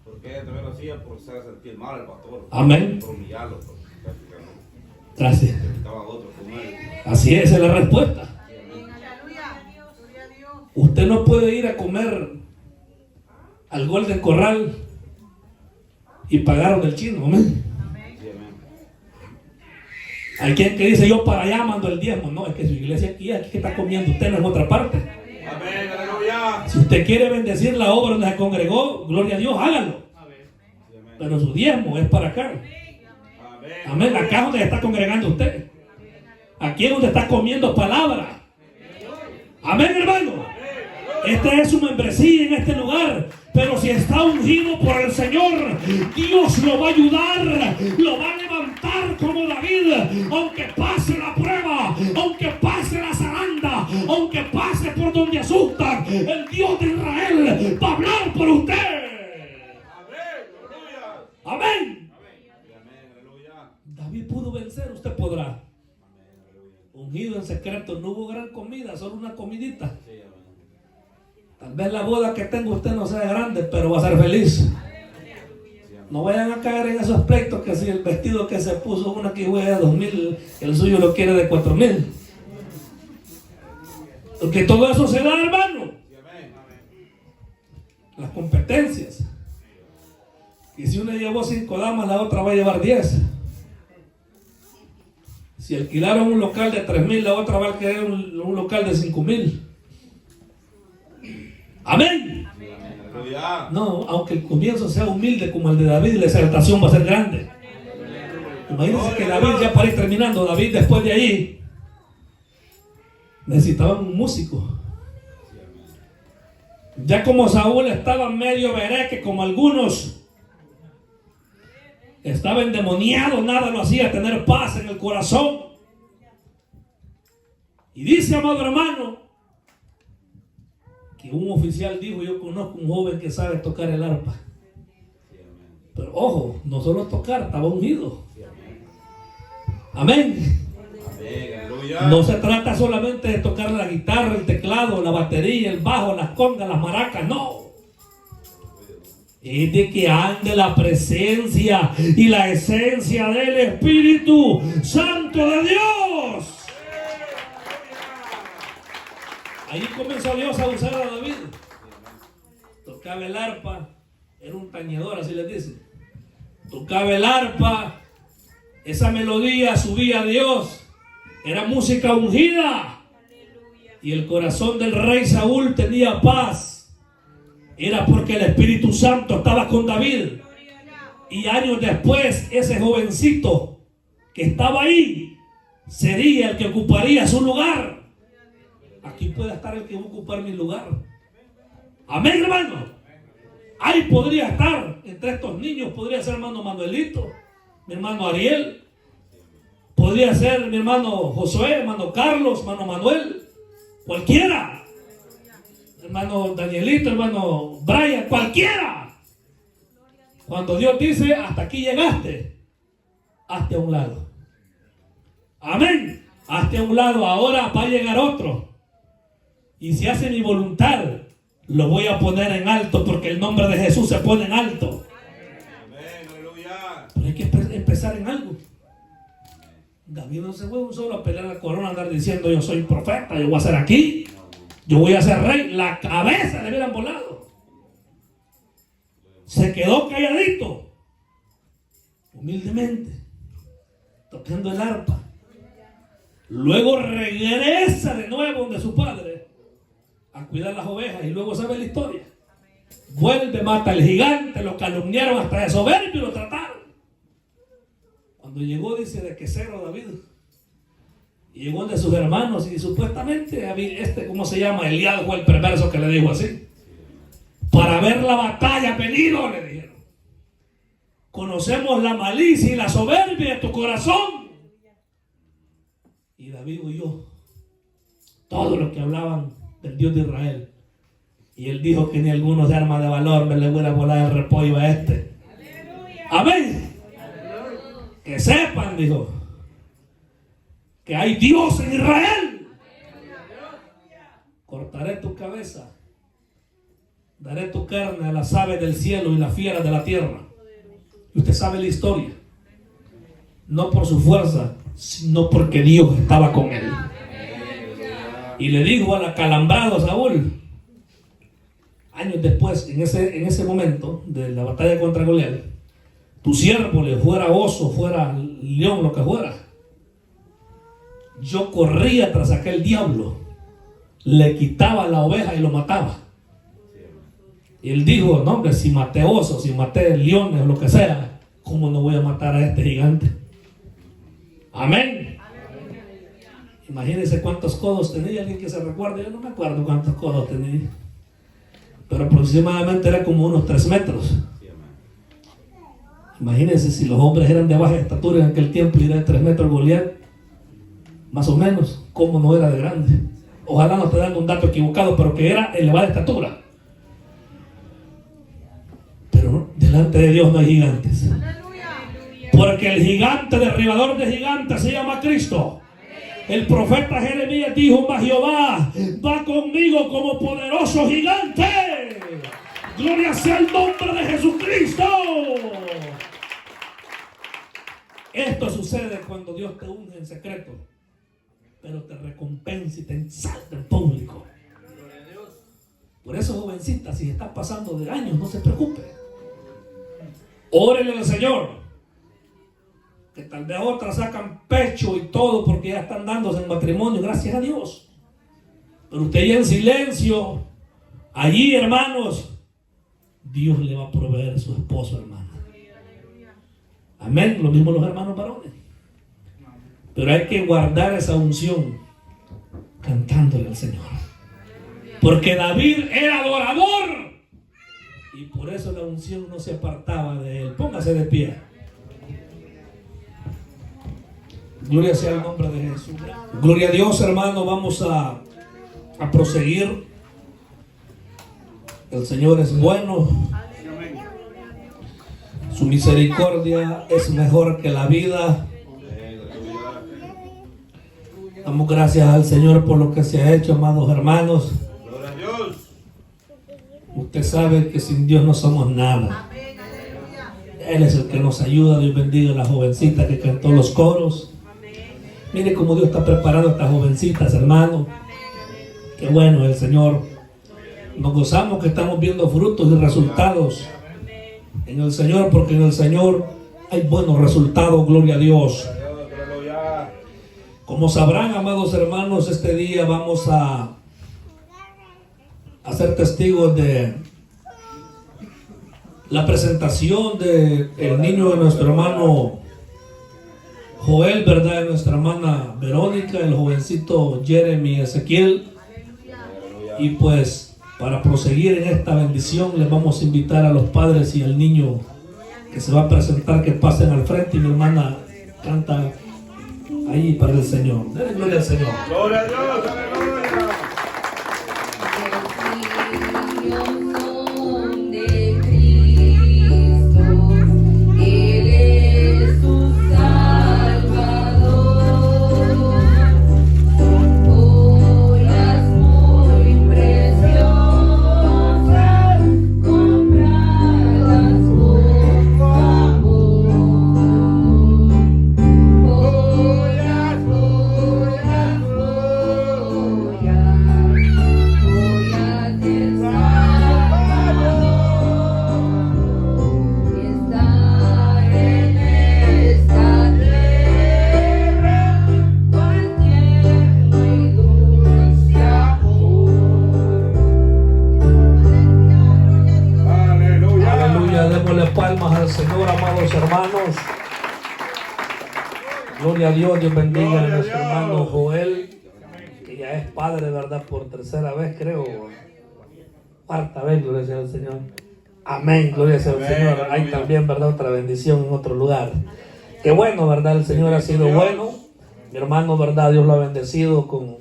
¿Por qué también lo hacía? Por hacer sentir mal al pastor. Amén. Por humillarlo. Gracias. Así es la respuesta. Usted no puede ir a comer al Golden Corral y pagaron del chino, amén. Hay quien que dice, yo para allá mando el diezmo. No, es que su iglesia aquí que está comiendo usted, no en otra parte. Amén, aleluya. Si usted quiere bendecir la obra donde se congregó, gloria a Dios, hágalo. Pero su diezmo es para acá. Amén. Acá es donde se está congregando usted. Aquí es donde está comiendo palabra. Amén, hermano. Esta es su membresía en este lugar. Pero si está ungido por el Señor, Dios lo va a ayudar, lo va a levantar como David. Aunque pase la prueba, aunque pase la zaranda, aunque pase por donde asustan, el Dios de Israel va a hablar por usted. Amén. David pudo vencer, usted podrá. Ungido en secreto, no hubo gran comida, solo una comidita. Tal vez la boda que tenga usted no sea grande, pero va a ser feliz. No vayan a caer en esos pleitos que si el vestido que se puso una que huele de 2,000, el suyo lo quiere de 4,000. Porque todo eso se da, hermano. Las competencias. Y si una llevó 5 damas, la otra va a llevar 10. Si alquilaron un local de 3,000, la otra va a alquilar un local de 5,000. Amén. No, aunque el comienzo sea humilde como el de David, la exaltación va a ser grande. Imagínense que David, ya para ir terminando, David después de ahí necesitaba un músico. Ya como Saúl estaba medio bereque, como algunos, estaba endemoniado, nada lo hacía tener paz en el corazón. Y dice, amado hermano, que un oficial dijo: yo conozco un joven que sabe tocar el arpa. Pero ojo, no solo tocar, estaba ungido. Amén. No se trata solamente de tocar la guitarra, el teclado, la batería, el bajo, las congas, las maracas, no. Es de que ande la presencia y la esencia del Espíritu Santo de Dios. Ahí comenzó Dios a usar a David. Tocaba el arpa, era un tañedor, así les dice. Tocaba el arpa, esa melodía subía a Dios, era música ungida. Y el corazón del rey Saúl tenía paz. Era porque el Espíritu Santo estaba con David. Y años después, ese jovencito que estaba ahí sería el que ocuparía su lugar. Aquí puede estar el que va a ocupar mi lugar. Amén, hermano. Ahí podría estar, entre estos niños, podría ser hermano Manuelito, mi hermano Ariel, podría ser mi hermano Josué, hermano Carlos, hermano Manuel, cualquiera, hermano Danielito, hermano Brian, cualquiera. Cuando Dios dice: hasta aquí llegaste, hazte a un lado. Amén. Hazte a un lado, ahora va a llegar otro. Y si hace mi voluntad, lo voy a poner en alto, porque el nombre de Jesús se pone en alto. Pero hay que empezar en algo. David no se fue un solo a pelear la corona, a andar diciendo: yo soy profeta, yo voy a ser aquí, yo voy a ser rey. La cabeza le hubieran volado. Se quedó calladito, humildemente, tocando el arpa. Luego regresa de nuevo donde su padre a cuidar las ovejas, y luego sabe la historia. Vuelve, mata al gigante, lo calumniaron hasta de soberbio y lo trataron. Cuando llegó, dice, de quesero David, y llegó de sus hermanos, y supuestamente ¿cómo se llama? Eliab fue el perverso que le dijo así: para ver la batalla, venido, le dijeron. Conocemos la malicia y la soberbia de tu corazón. Y David huyó. Todos los que hablaban del Dios de Israel. Y él dijo que ni algunos de armas de valor me le hubiera volado el repollo a este. Amén. Que sepan, dijo, que hay Dios en Israel. Cortaré tu cabeza, daré tu carne a las aves del cielo y las fieras de la tierra. Y usted sabe la historia. No por su fuerza, sino porque Dios estaba con él. Y le dijo al acalambrado Saúl, años después, en ese momento de la batalla contra Goliat: tu siervo, le fuera oso, fuera león, lo que fuera, yo corría tras aquel diablo, le quitaba la oveja y lo mataba. Y él dijo, no, que si maté osos, si maté leones, lo que sea, ¿cómo no voy a matar a este gigante? Amén. Imagínense cuántos codos tenía, alguien que se recuerde. Yo no me acuerdo cuántos codos tenía, pero aproximadamente era como unos 3 metros. Imagínense si los hombres eran de baja estatura en aquel tiempo y era de 3 metros Goliat, más o menos, ¿cómo no era de grande? Ojalá no esté dando un dato equivocado, pero que era elevada estatura. Pero delante de Dios no hay gigantes, porque el gigante derribador de gigantes se llama Cristo. El profeta Jeremías dijo, mas Jehová va conmigo como poderoso gigante. Gloria sea el nombre de Jesucristo. Esto sucede cuando Dios te unge en secreto, pero te recompensa y te ensalza en público. Por eso, jovencita, si está pasando de años, no se preocupe. Órele al Señor. Que tal vez otras sacan pecho y todo porque ya están dándose en matrimonio, gracias a Dios. Pero usted ya en silencio, allí, hermanos, Dios le va a proveer su esposo, hermano. Amén. Lo mismo los hermanos varones. Pero hay que guardar esa unción cantándole al Señor. Porque David era adorador y por eso la unción no se apartaba de él. Póngase de pie. Gloria sea el nombre de Jesús. Gloria a Dios, hermano. Vamos a proseguir. El Señor es bueno. Su misericordia es mejor que la vida. Damos gracias al Señor por lo que se ha hecho, amados hermanos. Usted sabe que sin Dios no somos nada. Él es el que nos ayuda. Dios bendiga a la jovencita que cantó los coros. Mire cómo Dios está preparando a estas jovencitas, hermano. Qué bueno el Señor. Nos gozamos que estamos viendo frutos y resultados en el Señor, porque en el Señor hay buenos resultados. Gloria a Dios. Como sabrán, amados hermanos, este día vamos a ser testigos de la presentación del niño de nuestro hermano Joel, ¿verdad? De nuestra hermana Verónica, el jovencito Jeremy Ezequiel. Y pues, para proseguir en esta bendición, les vamos a invitar a los padres y al niño que se va a presentar, que pasen al frente. Y mi hermana canta ahí para el Señor. Denle gloria al Señor. Gloria a Dios, aleluya. Gloria a Dios, Dios bendiga a nuestro hermano Joel, que ya es padre, ¿verdad? Por tercera vez, creo. Cuarta vez, gloria sea al Señor. Amén, gloria sea al Señor. Hay también, ¿verdad? Otra bendición en otro lugar. Qué bueno, ¿verdad? El Señor ha sido bueno. Mi hermano, ¿verdad? Dios lo ha bendecido con,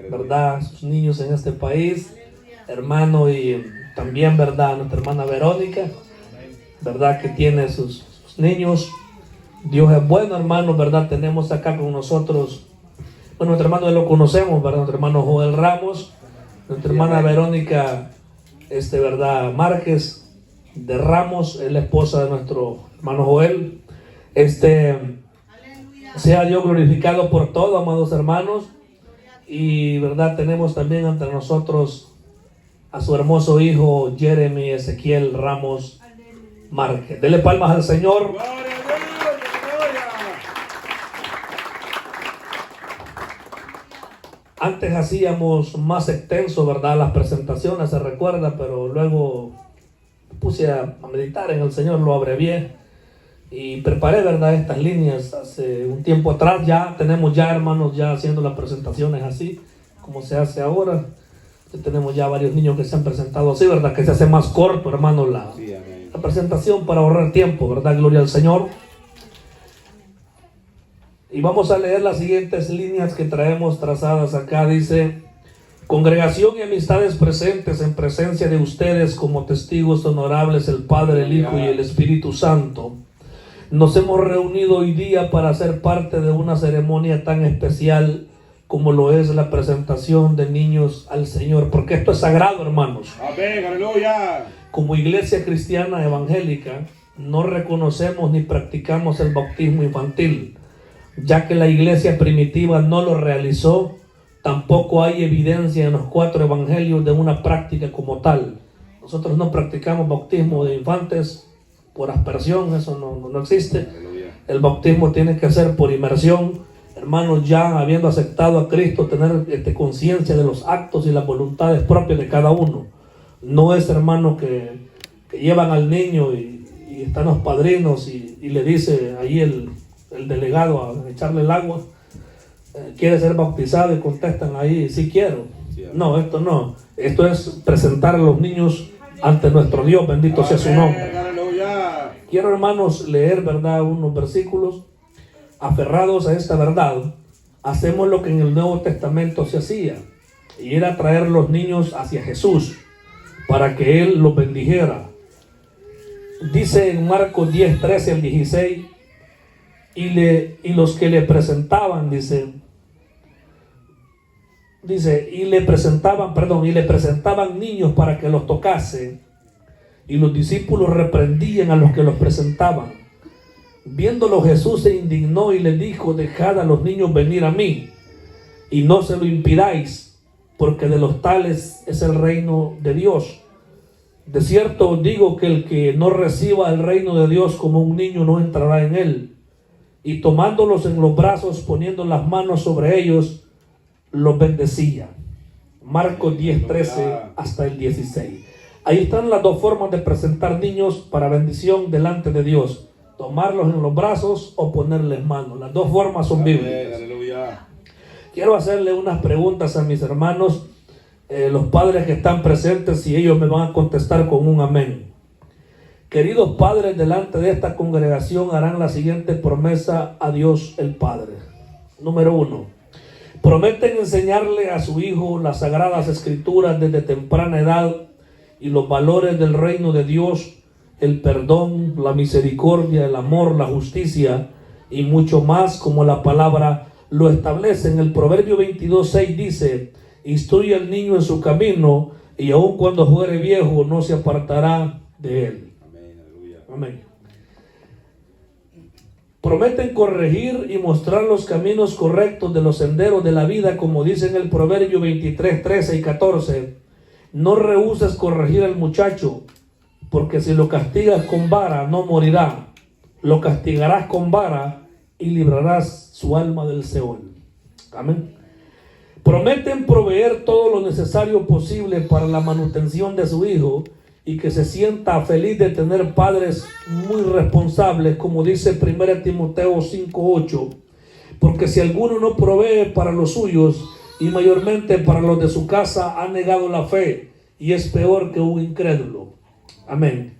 ¿verdad? Sus niños en este país. Hermano, y también, ¿verdad? Nuestra hermana Verónica, ¿verdad? Que tiene sus niños. Dios es bueno, hermano, ¿verdad? Tenemos acá con nosotros, bueno, nuestro hermano lo conocemos, ¿verdad? Nuestro hermano Joel Ramos, nuestra hermana Verónica, ¿verdad? Márquez de Ramos, es la esposa de nuestro hermano Joel. Sea Dios glorificado por todo, amados hermanos. Y, ¿verdad? Tenemos también entre nosotros a su hermoso hijo Jeremy Ezequiel Ramos Márquez. Dele palmas al Señor. Antes hacíamos más extenso, ¿verdad? Las presentaciones, se recuerda, pero luego puse a meditar en el Señor, lo abrevié y preparé, ¿verdad?, estas líneas hace un tiempo atrás. Ya tenemos ya, hermanos, ya haciendo las presentaciones así como se hace ahora. Tenemos ya varios niños que se han presentado así, ¿verdad?, que se hace más corto, hermanos, la presentación para ahorrar tiempo, ¿verdad? Gloria al Señor. Y vamos a leer las siguientes líneas que traemos trazadas acá. Dice: congregación y amistades presentes en presencia de ustedes como testigos honorables, el Padre, el Hijo y el Espíritu Santo. Nos hemos reunido hoy día para ser parte de una ceremonia tan especial como lo es la presentación de niños al Señor, porque esto es sagrado, hermanos. Amén, aleluya. Como iglesia cristiana evangélica, no reconocemos ni practicamos el bautismo infantil, ya que la iglesia primitiva no lo realizó. Tampoco hay evidencia en los 4 evangelios de una práctica como tal. Nosotros no practicamos bautismo de infantes por aspersión, eso no existe. El bautismo tiene que ser por inmersión. Hermanos, ya habiendo aceptado a Cristo, tener conciencia de los actos y las voluntades propias de cada uno. No es, hermano, que llevan al niño y están los padrinos y le dice ahí el delegado a echarle el agua, quiere ser bautizado, y contestan ahí, sí quiero. No, esto no. Esto es presentar a los niños ante nuestro Dios, bendito sea su nombre. Quiero, hermanos, leer, ¿verdad?, unos versículos. Aferrados a esta verdad, hacemos lo que en el Nuevo Testamento se hacía, y era traer los niños hacia Jesús para que Él los bendijera. Dice en Marcos 10, 13 al 16, y los que le presentaban, dice, y le presentaban niños para que los tocase, y los discípulos reprendían a los que los presentaban. Viéndolo, Jesús se indignó y le dijo: dejad a los niños venir a mí, y no se lo impidáis, porque de los tales es el reino de Dios. De cierto os digo que el que no reciba el reino de Dios como un niño no entrará en él. Y tomándolos en los brazos, poniendo las manos sobre ellos, los bendecía. Marcos 10, 13 hasta el 16. Ahí están las 2 formas de presentar niños para bendición delante de Dios: tomarlos en los brazos o ponerles manos. Las 2 formas son bíblicas. Quiero hacerle unas preguntas a mis hermanos, los padres que están presentes, y ellos me van a contestar con un amén. Queridos padres, delante de esta congregación harán la siguiente promesa a Dios el Padre. Número 1. Prometen enseñarle a su hijo las sagradas escrituras desde temprana edad y los valores del reino de Dios, el perdón, la misericordia, el amor, la justicia y mucho más, como la palabra lo establece. En el Proverbio 22:6 dice: instruye al niño en su camino, y aun cuando fuere viejo no se apartará de él. Amén. Prometen corregir y mostrar los caminos correctos de los senderos de la vida, como dice en el Proverbio 23, 13 y 14. No rehúses corregir al muchacho, porque si lo castigas con vara no morirá. Lo castigarás con vara y librarás su alma del Seol. Amén. Prometen proveer todo lo necesario posible para la manutención de su hijo, y que se sienta feliz de tener padres muy responsables, como dice 1 Timoteo 5:8. Porque si alguno no provee para los suyos, y mayormente para los de su casa, ha negado la fe y es peor que un incrédulo. Amén.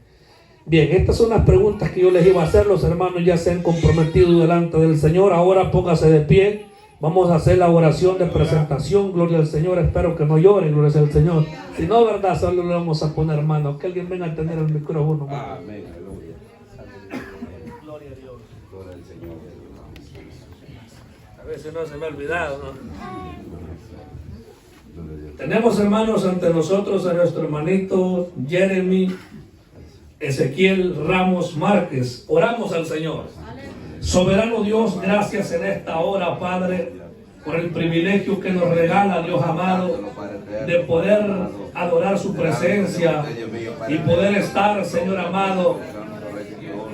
Bien, estas son las preguntas que yo les iba a hacer. Los hermanos ya se han comprometido delante del Señor. Ahora póngase de pie. Vamos a hacer la oración de presentación. Gloria al Señor. Espero que no lloren. Gloria al Señor. Si no, verdad, solo le vamos a poner mano. Que alguien venga a tener el micrófono. Amén. Aleluya. Gloria a Dios. Gloria al Señor. A veces no se me ha olvidado, ¿no? Tenemos, hermanos, ante nosotros a nuestro hermanito Jeremy Ezequiel Ramos Márquez. Oramos al Señor. Soberano Dios, gracias en esta hora, Padre, por el privilegio que nos regala, Dios amado, de poder adorar su presencia y poder estar, Señor amado,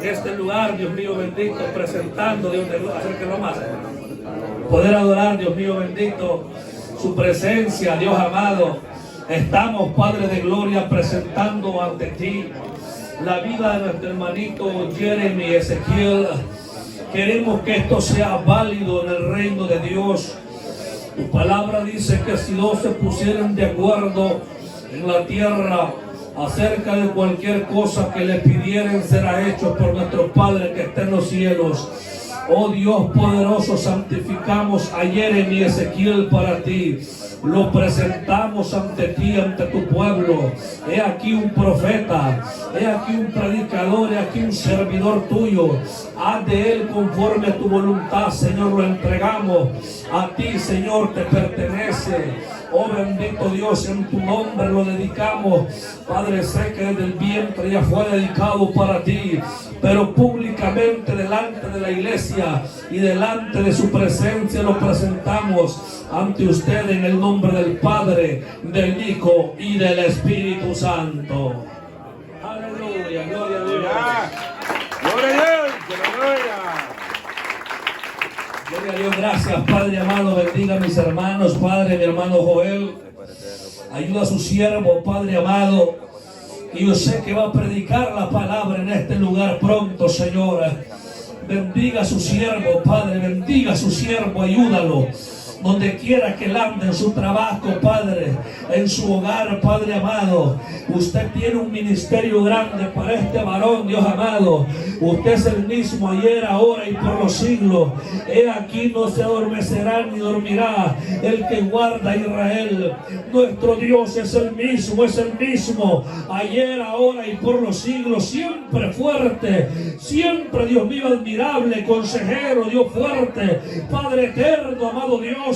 en este lugar, Dios mío bendito, presentando, Dios mío, acérquenlo más, poder adorar, Dios mío bendito, su presencia, Dios amado. Estamos, Padre de gloria, presentando ante ti la vida de nuestro hermanito Jeremy Ezequiel. Queremos que esto sea válido en el reino de Dios. Tu palabra dice que si dos se pusieran de acuerdo en la tierra acerca de cualquier cosa que le pidieran, será hecho por nuestro Padre que está en los cielos. Oh Dios poderoso, santificamos a Jeremy Ezequiel para ti. Lo presentamos ante ti, ante tu pueblo. He aquí un profeta, he aquí un predicador, he aquí un servidor tuyo. Haz de él conforme a tu voluntad, Señor, lo entregamos. A ti, Señor, te pertenece. Oh bendito Dios, en tu nombre lo dedicamos. Padre, sé que desde el vientre ya fue dedicado para ti, pero públicamente delante de la iglesia y delante de su presencia lo presentamos ante usted en el nombre del Padre, del Hijo y del Espíritu Santo. Aleluya, gloria a Dios. Gloria a Dios, gloria. Gloria a Dios, gracias Padre amado, bendiga a mis hermanos, Padre, mi hermano Joel, ayuda a su siervo, Padre amado, y yo sé que va a predicar la palabra en este lugar pronto, Señor. Bendiga a su siervo, Padre, bendiga a su siervo, ayúdalo. Donde quiera que él ande, en su trabajo, Padre, en su hogar, Padre amado. Usted tiene un ministerio grande para este varón, Dios amado. Usted es el mismo ayer, ahora y por los siglos. He aquí no se adormecerá ni dormirá el que guarda a Israel. Nuestro Dios es el mismo, ayer, ahora y por los siglos. Siempre fuerte, siempre, Dios mío, admirable, consejero, Dios fuerte, Padre eterno, amado Dios.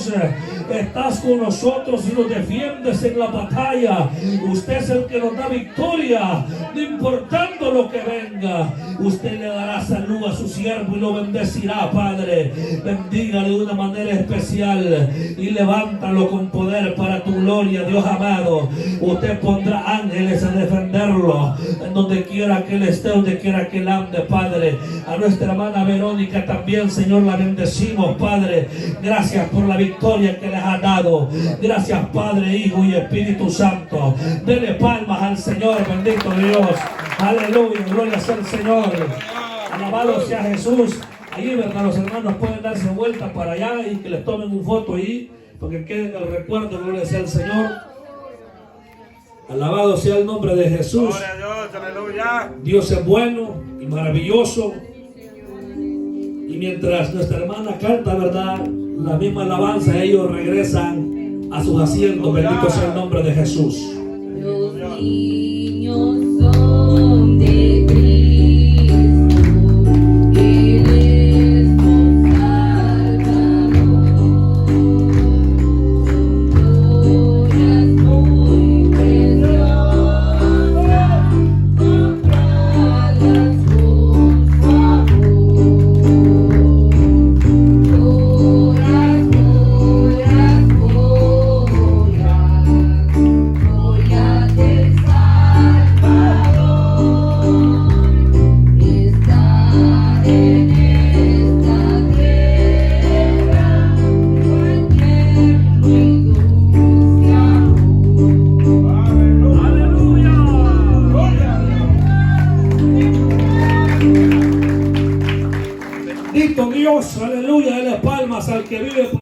Estás con nosotros y nos defiendes en la batalla. Usted es el que nos da victoria, no importando lo que venga. Usted le dará salud a su siervo y lo bendecirá, Padre. Bendígale de una manera especial y levántalo con poder para tu gloria, Dios amado. Usted pondrá ángeles a defenderlo en donde quiera que él esté, donde quiera que él ande, Padre. A nuestra hermana Verónica también, Señor, la bendecimos, Padre. Gracias por la victoria que les ha dado. Gracias, Padre, Hijo y Espíritu Santo. Dele palmas al Señor, bendito Dios. Aleluya, gloria sea al Señor. Alabado sea Jesús. Ahí, verdad, los hermanos pueden darse vuelta para allá y que les tomen un foto ahí, porque quede el recuerdo, gloria sea al Señor. Alabado sea el nombre de Jesús. Gloria a Dios, aleluya. Dios es bueno y maravilloso. Y mientras nuestra hermana canta, verdad, la misma alabanza, ellos regresan a sus asientos. Bendito sea el nombre de Jesús. Los niños son de Cristo, Él es su Salvador. Glorias muy preciosas, compradas con su amor. Gloria del Salvador está en esta tierra, cualquier ruido se amor. Aleluya. Bendito Dios, aleluya, dale palmas al que vive.